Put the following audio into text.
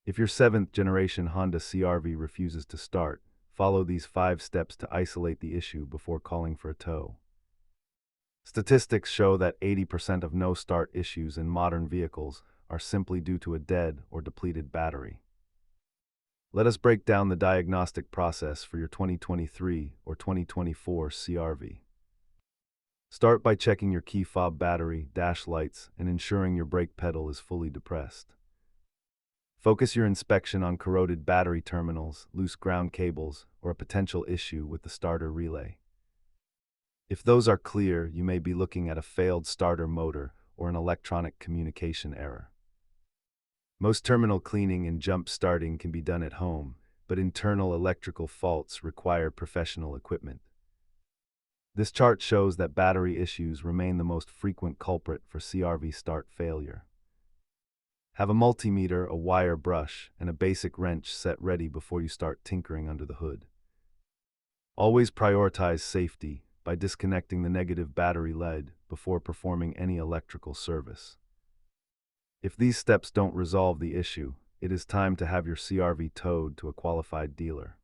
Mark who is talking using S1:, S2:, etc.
S1: If your 7th generation Honda CR-V refuses to start, follow these 5 steps to isolate the issue before calling for a tow. Statistics show that 80% of no-start issues in modern vehicles are simply due to a dead or depleted battery. Let us break down the diagnostic process for your 2023 or 2024 CR-V. Start by checking your key fob battery, dash lights, and ensuring your brake pedal is fully depressed. Focus your inspection on corroded battery terminals, loose ground cables, or a potential issue with the starter relay. If those are clear, you may be looking at a failed starter motor or an electronic communication error. Most terminal cleaning and jump starting can be done at home, but internal electrical faults require professional equipment. This chart shows that battery issues remain the most frequent culprit for CR-V start failure. Have a multimeter, a wire brush, and a basic wrench set ready before you start tinkering under the hood. Always prioritize safety by disconnecting the negative battery lead before performing any electrical service. If these steps don't resolve the issue, it is time to have your CR-V towed to a qualified dealer.